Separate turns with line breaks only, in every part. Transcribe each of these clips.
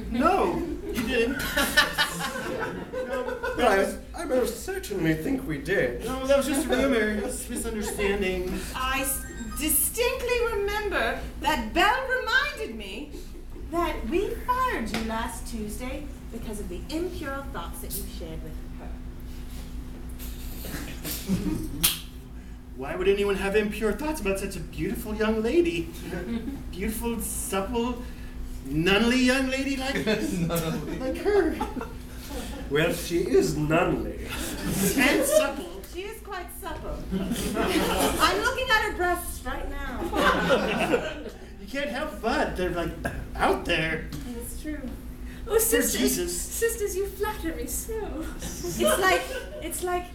No, you didn't.
Well, I most certainly think we did.
No, that was just a rumor. It was misunderstanding.
I distinctly remember that Belle reminded me that we fired you last Tuesday because of the impure thoughts that you shared with her.
Why would anyone have impure thoughts about such a beautiful young lady? Beautiful, supple, nunly young lady like her.
Well, she is nunly.
And supple.
She is quite supple. I'm looking at her breasts right now.
You can't help but. They're like out there.
It's true.
Oh, sisters,
Jesus.
sisters, you flatter me so.
It's like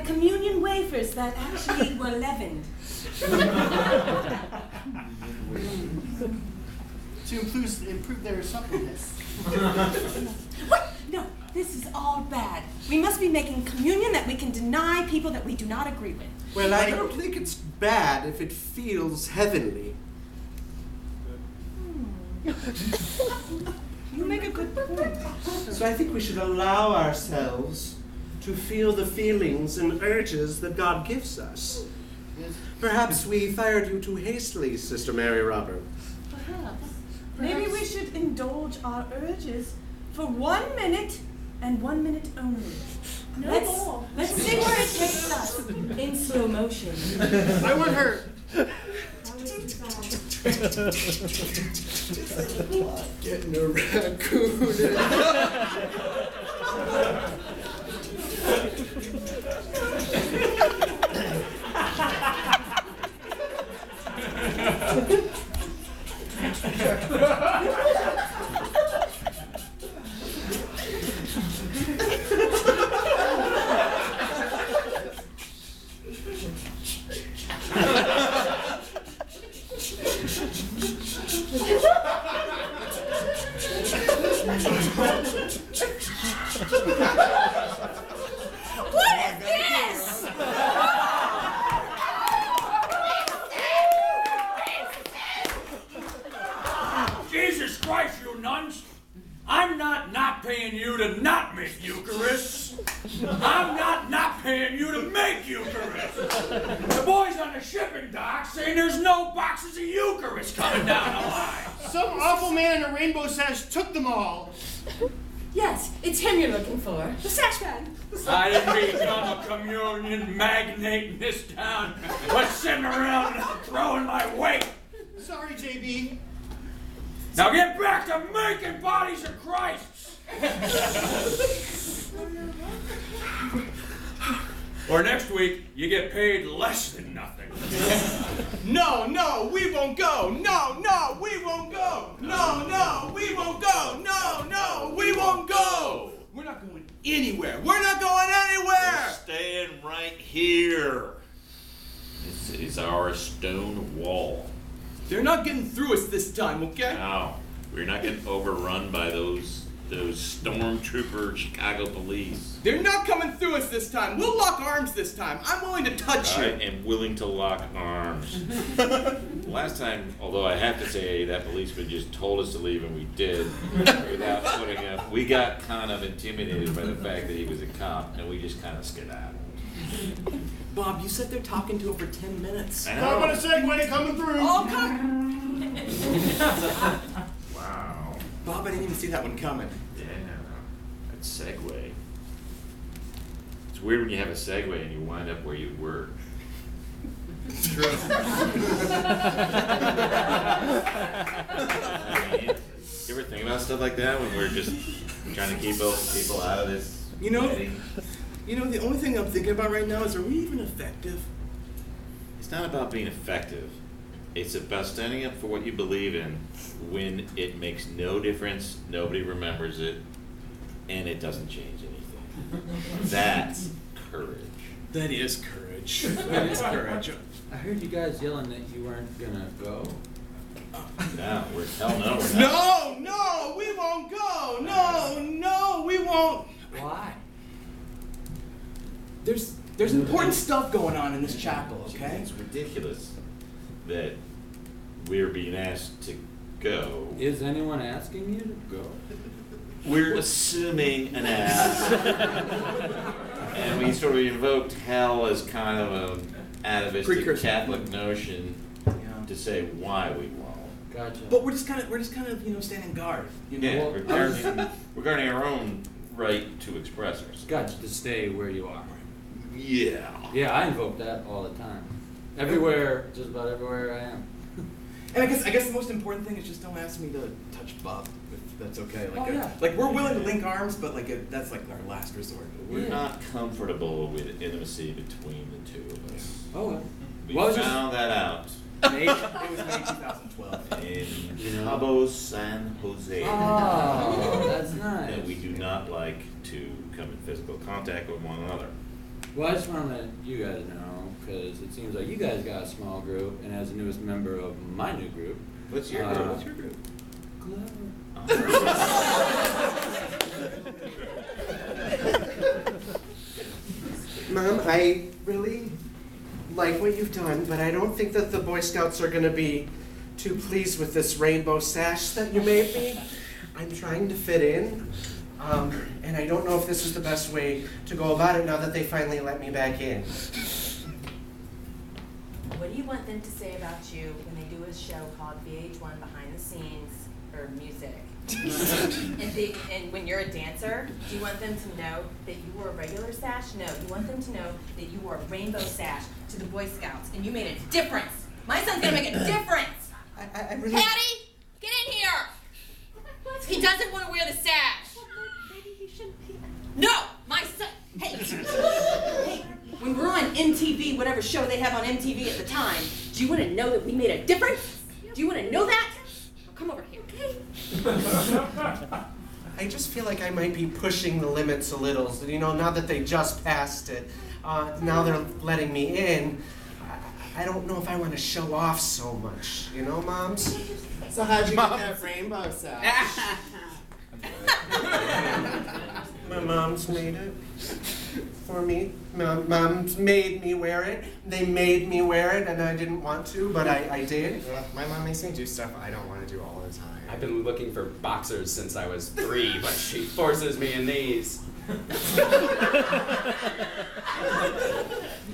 communion wafers that actually were leavened.
To improve their suppleness.
What? No, this is all bad. We must be making communion that we can deny people that we do not agree with.
Well, I don't think it's bad if it feels heavenly.
You make a good point.
So I think we should allow ourselves to feel the feelings and urges that God gives us.
Yes.
Perhaps we fired you too hastily, Sister Mary Robert.
Perhaps. Maybe we should indulge our urges for 1 minute and 1 minute only.
No more.
Let's see where it takes us in slow motion.
I want her.
Getting a raccoon.
What is this?
Jesus Christ, you nuns! I'm not paying you to not make Eucharists. I'm not paying you to make Eucharists. The boys on the shipping dock saying there's no boxes of Eucharist coming down the line.
Some awful man in a rainbow sash took them all.
Yes, it's him you're looking for. The sash man.
I didn't become a communion magnate in this town, but sitting around and throwing my weight.
Sorry, JB.
Now get back to making bodies of Christ. Or next week, you get paid less than nothing.
No, we won't go. No, we won't go. No, we won't go. No, we won't go. We're not going anywhere. We're not going anywhere.
We're staying right here. This is our stone wall.
They're not getting through us this time, okay?
No, we're not getting overrun by those stormtrooper Chicago police.
They're not coming through us this time. We'll lock arms this time. I'm willing to touch you.
I am willing to lock arms. Last time, although I have to say that policeman just told us to leave and we did without putting up. We got kind of intimidated by the fact that he was a cop and we just kind of skedaddled.
Bob, you sat there talking to him for 10 minutes.
I know.
Talk about a segue coming through.
Oh, come.
Wow.
Bob, I didn't even see that one coming.
Yeah, that's segue. It's weird when you have a segue and you wind up where you were.
True.
I mean, you ever think about stuff like that when we're just trying to keep people out of this?
You know,
wedding?
the only thing I'm thinking about right now is, are we even effective?
It's not about being effective. It's about standing up for what you believe in when it makes no difference, nobody remembers it, and it doesn't change anything. That's courage.
That is courage. That is courage.
I heard you guys yelling that you weren't gonna go.
No, hell no, we're not.
No, we won't go. No, we won't.
Why?
There's important stuff going on in this chapel, okay?
It's ridiculous that we're being asked to go.
Is anyone asking you to go?
We're assuming an ass. And we sort of invoked hell as kind of an atavistic
Precursor.
Catholic notion to say why we won't.
Gotcha.
But we're just kind of standing guard. You know?
Yeah,
Well,
regarding our own right to express ourselves.
Gotcha, to stay where you are.
Yeah.
Yeah, I invoke that all the time. Everywhere, just about everywhere I am.
And I guess the most important thing is just don't ask me to touch Bob, if that's okay. Like,
Oh, yeah.
Like we're willing to link arms, but like that's like our last resort.
We're not comfortable with intimacy between the two of us.
Oh,
We
well, I was just-
found that out
It was May 2012.
in
You know.
Cabo San Jose.
Oh, that's nice.
And we do not like to come in physical contact with one another.
Well, I just want to let you guys know, because it seems like you guys got a small group, and as the newest member of my new group.
What's your group? What's your group?
Mom, I really like what you've done, but I don't think that the Boy Scouts are going to be too pleased with this rainbow sash that you made me. I'm trying to fit in, and I don't know if this is the best way to go about it now that they finally let me back in.
What do you want them to say about you when they do a show called VH1 Behind the Scenes or Music? and when you're a dancer, do you want them to know that you wore a regular sash? No, you want them to know that you wore a rainbow sash to the Boy Scouts and you made a difference. My son's gonna make a difference.
I really...
Patty, get in here. He doesn't want to wear the sash.
Maybe he shouldn't be.
No, my son. Hey, hey. When we're on MTV, whatever show they have on MTV at the time, do you want to know that we made a difference? Do you want to know that? Well, come over here. Okay.
I just feel like I might be pushing the limits a little. So, you know, now that they just passed it, now they're letting me in. I don't know if I want to show off so much, you know, Moms?
So how'd you get that rainbow sash?
My mom's made it for me. My mom's made me wear it. They made me wear it, and I didn't want to, but I did.
My mom makes me do stuff I don't want to do all the time.
I've been looking for boxers since I was 3, but she forces me in these.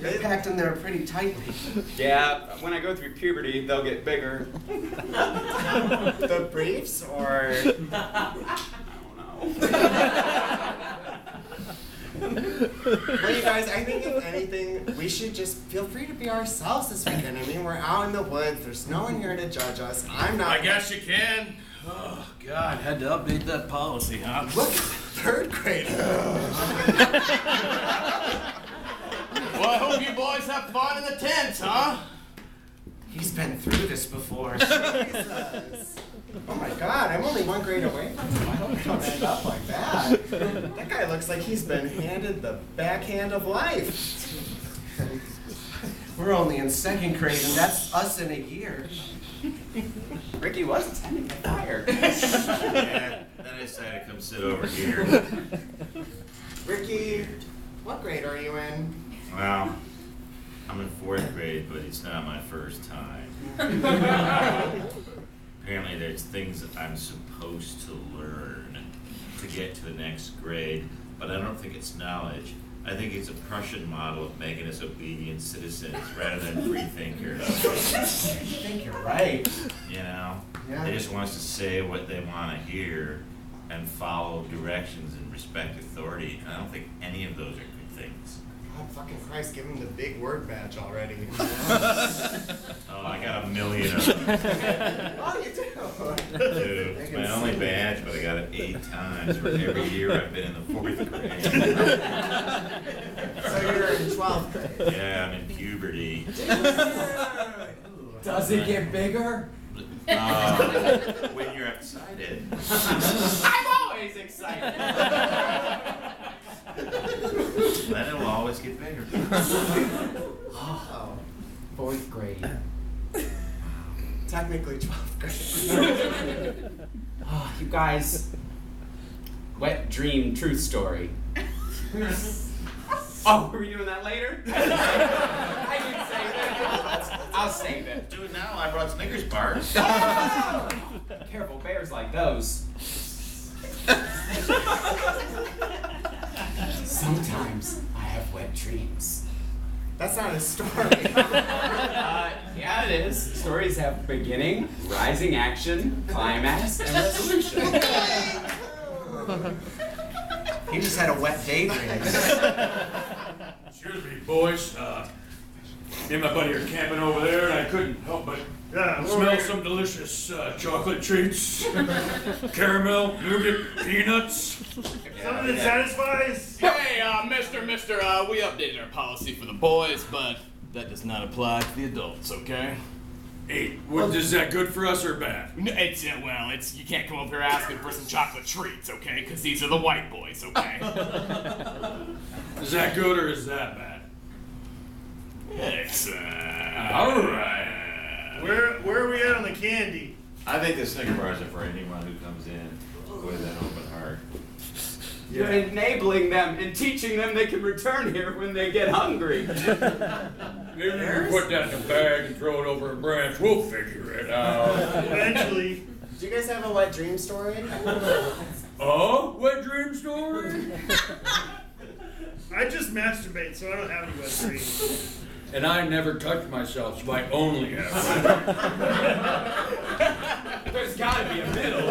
They're packed in there pretty tightly.
Yeah, when I go through puberty, they'll get bigger.
The briefs or...
I don't know.
Well, you guys, I think if anything, we should just feel free to be ourselves this weekend. I mean, we're out in the woods. There's no one here to judge us. I'm not...
I guess you can. Oh, God, had to update that policy, huh?
Look, third grade.
Well, I hope you boys have fun in the tents, huh?
He's been through this before.
Jesus. Oh my God, I'm only 1 grade away from him. I don't come end up like that. That guy looks like he's been handed the backhand of life.
We're only in 2nd grade, and that's us in a year.
Ricky was attending the fire.
Yeah, then I decided to come sit over here.
Ricky, what grade are you in?
Well, I'm in 4th grade, but it's not my first time. Apparently there's things that I'm supposed to learn to get to the next grade, but I don't think it's knowledge. I think it's a Prussian model of making us obedient citizens rather than free thinkers.
I think you're right.
You know?
Yeah.
They just want us to say what they want to hear and follow directions and respect authority. And I don't think any of those are good things.
God fucking Christ, give him the big word badge already.
Oh, I got a million of them.
Oh, you do?
Dude, it's my only badge, but I got it 8 times for every year I've been in the 4th grade.
So you're in 12th grade.
Yeah, I'm in puberty.
Does it get bigger?
When you're excited.
I'm always excited.
Then it'll always get bigger.
Oh,
4th grade.
technically 12th grade.
Oh, you guys. Wet dream truth story. Oh, were we doing that later? I can save it. I'll save it.
Do it now. I brought Snickers bars.
Oh! careful, bears like those. Sometimes I have wet dreams.
That's not a story.
Yeah, it is. Stories have beginning, rising action, climax, and resolution.
He just had a wet daydream.
Excuse me, boys. Me and my buddy are camping over there, and I couldn't help but smell some delicious chocolate treats. Caramel, nougat, peanuts.
Something that satisfies.
Hey, Mister, we updated our policy for the boys, but that does not apply to the adults, okay?
Hey, is that good for us or bad?
No, it's you can't come over here asking for some chocolate treats, okay? Because these are the white boys, okay?
Is that good or is that bad?
It's
All right.
Where are we at on the candy?
I think the Snicker bars are for anyone who comes in with an open heart.
You're enabling them and teaching them they can return here when they get hungry.
Maybe you can put that in a bag and throw it over a branch. We'll figure it out.
Eventually.
Do you guys have a wet dream story?
Oh, wet dream story?
I just masturbate, so I don't have any wet dreams.
And I never touch myself, so I only have.
There's gotta be a middle.